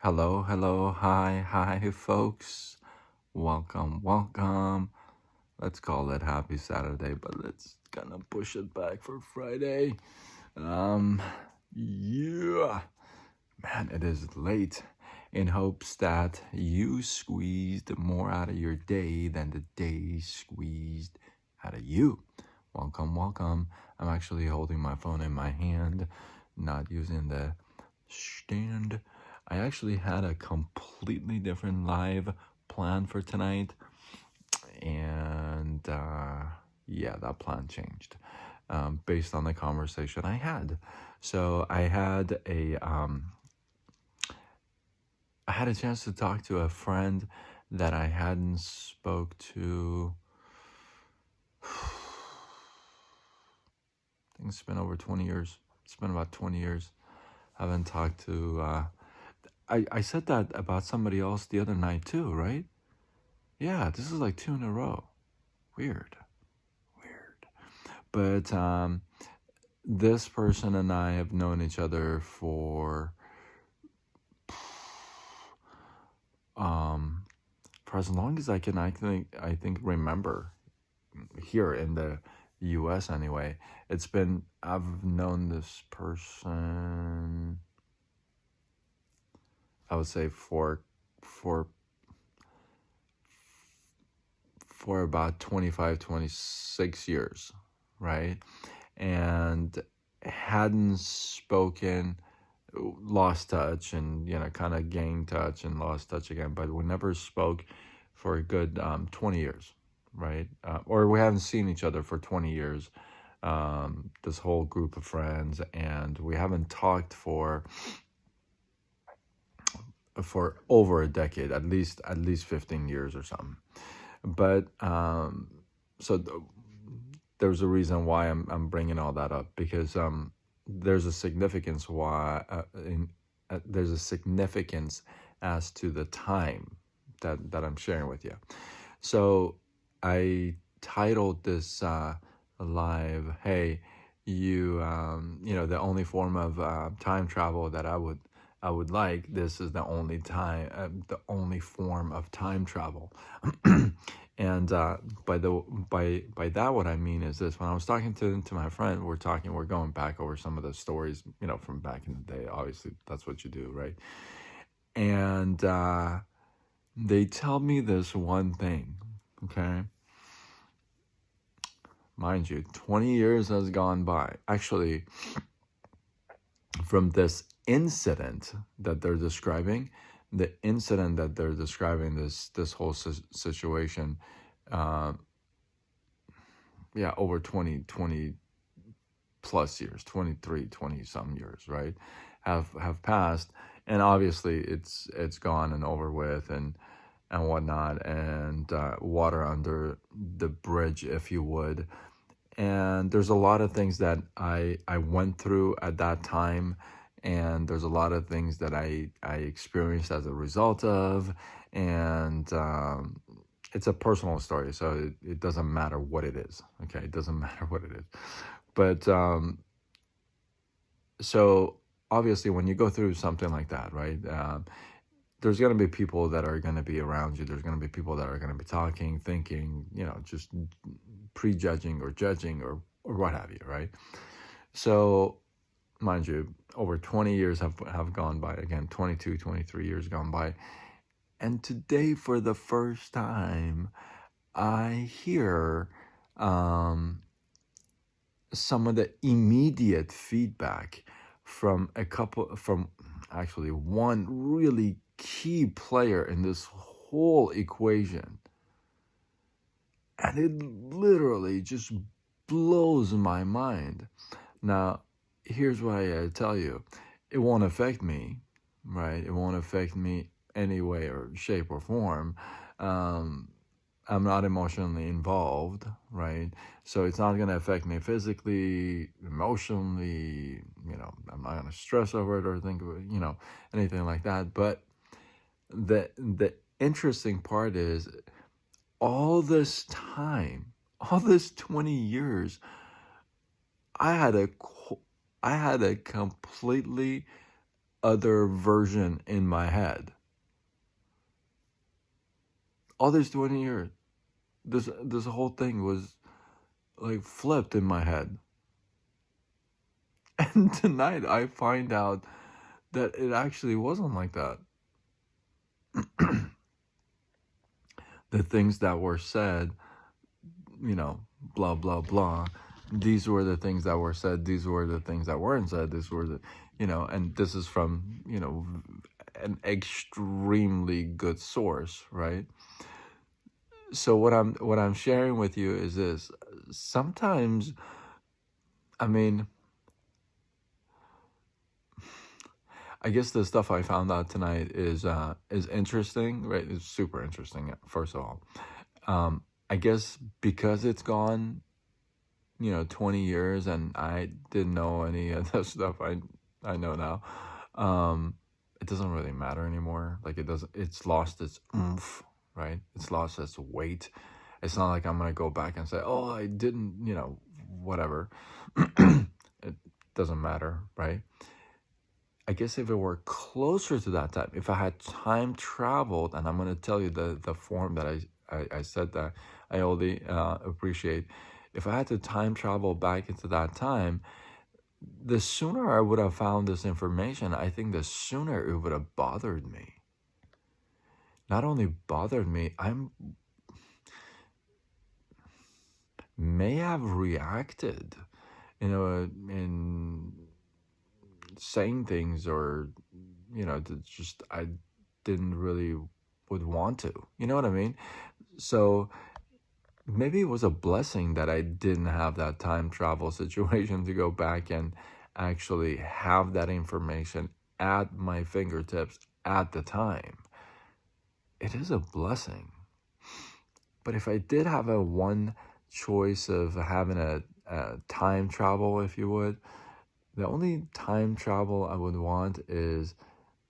Hello, hello, hi, folks. Welcome. Let's call it Happy Saturday, but let's gonna push it back for Friday. Yeah, man, it is late. In hopes that you squeezed more out of your day than the day squeezed out of you. Welcome. I'm actually holding my phone in my hand, not using the stand. I actually had a completely different live plan for tonight, and yeah, that plan changed based on the conversation I had. So I had a chance to talk to a friend that I hadn't spoke to. I think it's been over 20 years. It's been about 20 years. I haven't talked to. I said that about somebody else the other night too, right? Yeah, this is like 2 in a row. Weird. But this person and I have known each other for as long as I think remember here in the US anyway. I've known this person, I would say for about 25, 26 years, right? And hadn't spoken, lost touch, and kind of gained touch and lost touch again, but we never spoke for a good 20 years, right? Or we haven't seen each other for 20 years, this whole group of friends, and we haven't talked for over a decade, at least 15 years or something. But so there's a reason why I'm bringing all that up, because there's a significance there's a significance as to the time that I'm sharing with you. So I titled this live, "Hey, the only form of time travel that I would like. This is the only form of time travel." And by that, what I mean is this: when I was talking to my friend, we're going back over some of the stories, from back in the day. Obviously, that's what you do, right? And they tell me this one thing, okay? Mind you, 20 years has gone by. Actually, from this incident that they're describing, this whole situation, over 20 plus years, 23, 20 some years, right, have passed, and obviously it's gone and over with, and whatnot, and water under the bridge, if you would. And there's a lot of things that I went through at that time, and there's a lot of things that I experienced as a result of, and it's a personal story, so it doesn't matter what it is. Okay, it doesn't matter what it is. But so obviously, when you go through something like that, right? There's going to be people that are going to be around you. There's going to be people that are going to be talking, thinking, just prejudging or judging or what have you, right? So, mind you, over 20 years have gone by. Again, 22, 23 years gone by. And today, for the first time, I hear some of the immediate feedback from actually one really key player in this whole equation. And it literally just blows my mind. Now, here's what I tell you. It won't affect me, right? It won't affect me any way or shape or form. I'm not emotionally involved, right? So it's not going to affect me physically, emotionally, I'm not going to stress over it or think of it, anything like that. But the interesting part is, all this time, all this 20 years, I had a completely other version in my head. All these 20 years, this whole thing was like flipped in my head. And tonight I find out that it actually wasn't like that. The things that were said, blah, blah, blah. These were the things that were said. These were the things that weren't said. These were the, and this is from, an extremely good source, right? So what I'm sharing with you is this. Sometimes, I guess the stuff I found out tonight is interesting, right? It's super interesting, first of all. I guess because it's gone, 20 years and I didn't know any of the stuff I know now, it doesn't really matter anymore. Like it's lost its oomph, right? It's lost its weight. It's not like I'm going to go back and say, oh, I didn't, whatever. It doesn't matter, right? I guess if it were closer to that time, if I had time traveled, and I'm going to tell you the form that I said that I only appreciate. If I had to time travel back into that time, the sooner I would have found this information, I think the sooner it would have bothered me. Not only bothered me, may have reacted, in saying things or, just I didn't really would want to. You know what I mean? So maybe it was a blessing that I didn't have that time travel situation to go back and actually have that information at my fingertips at the time. It is a blessing. But if I did have a one choice of having a time travel, if you would, the only time travel I would want is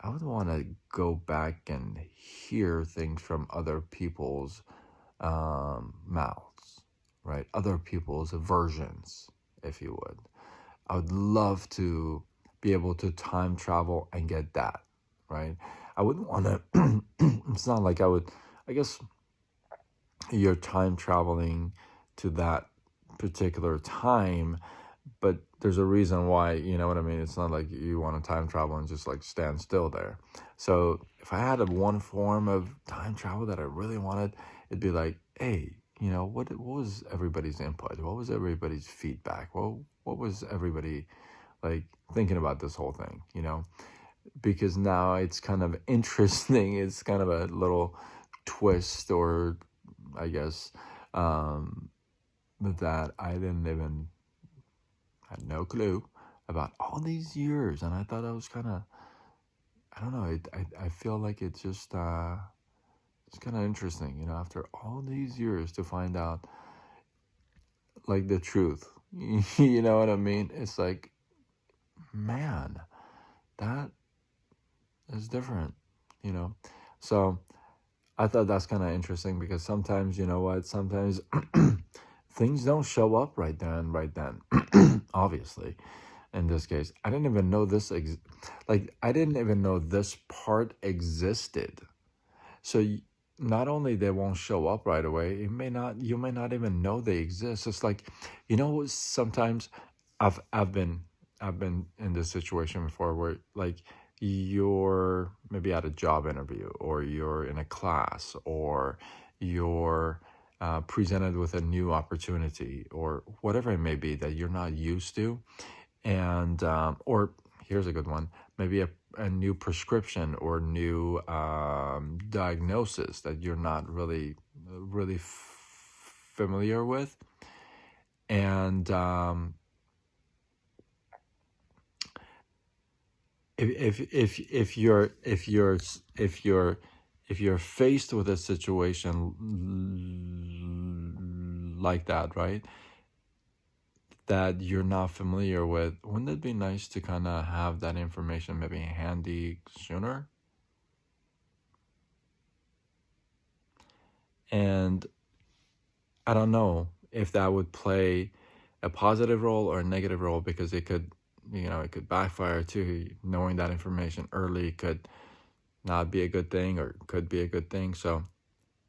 I would want to go back and hear things from other people's mouths, right? Other people's versions, if you would. I would love to be able to time travel and get that, right? I wouldn't want to, it's not like I guess you're time traveling to that particular time, but there's a reason why, you know what I mean? It's not like you want to time travel and just like stand still there. So if I had one form of time travel that I really wanted, it'd be like, hey, what was everybody's input? What was everybody's feedback? What was everybody like thinking about this whole thing, Because now it's kind of interesting. It's kind of a little twist, or I guess, that I had no clue about all these years. And I thought that was kind of, I don't know, I feel like it's just, it's kind of interesting, after all these years to find out, like, the truth. You know what I mean? It's like, man, that is different, So I thought that's kind of interesting because sometimes, sometimes things don't show up right then, obviously. In this case, I didn't even know I didn't even know this part existed. So not only they won't show up right away, you may not even know they exist. It's like, sometimes I've been in this situation before where like you're maybe at a job interview, or you're in a class, or you're presented with a new opportunity, or whatever it may be that you're not used to. And or here's a good one, maybe a new prescription or new diagnosis that you're not really familiar with. And if you're faced with a situation like that, right, that you're not familiar with, wouldn't it be nice to kind of have that information maybe handy sooner? And I don't know if that would play a positive role or a negative role, because it could it could backfire too. Knowing that information early could not be a good thing or could be a good thing. So,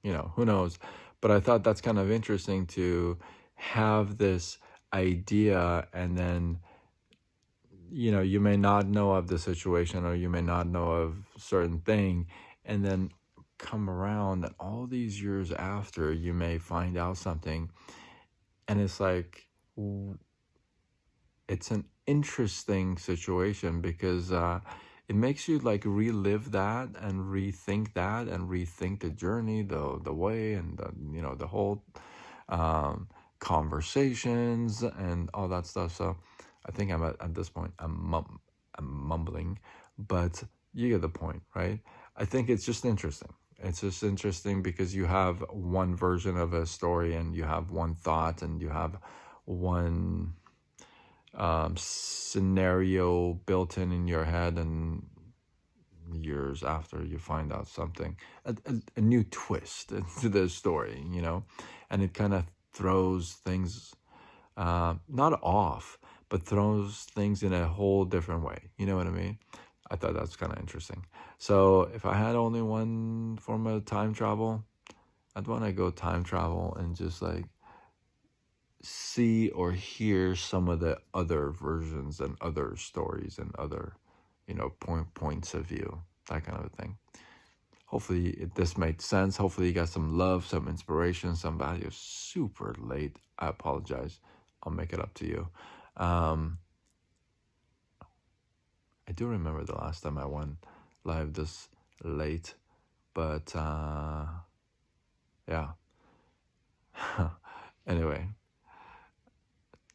who knows? But I thought that's kind of interesting to have this idea, and then, you may not know of the situation, or you may not know of certain thing, and then come around, and all these years after, you may find out something, and it's like, it's an interesting situation, because it makes you like relive that and rethink the journey, the way, and the whole conversations and all that stuff. So I think I'm at this point, I'm mumbling, but you get the point, right? I think it's just interesting. It's just interesting because you have one version of a story, and you have one thought, and you have one scenario built in your head, and years after, you find out something, a new twist into the story, and it kind of throws things not off, but throws things in a whole different way. You know what I mean? I thought that's kind of interesting. So if I had only one form of time travel, I'd want to go time travel and just like see or hear some of the other versions and other stories and other, points of view, that kind of a thing. Hopefully this made sense. Hopefully you got some love, some inspiration, some value. Super late. I apologize. I'll make it up to you. I do remember the last time I went live this late, but yeah. Anyway,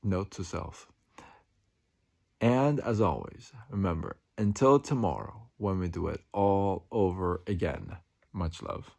note to self. And as always, remember, until tomorrow, when we do it all over again, much love.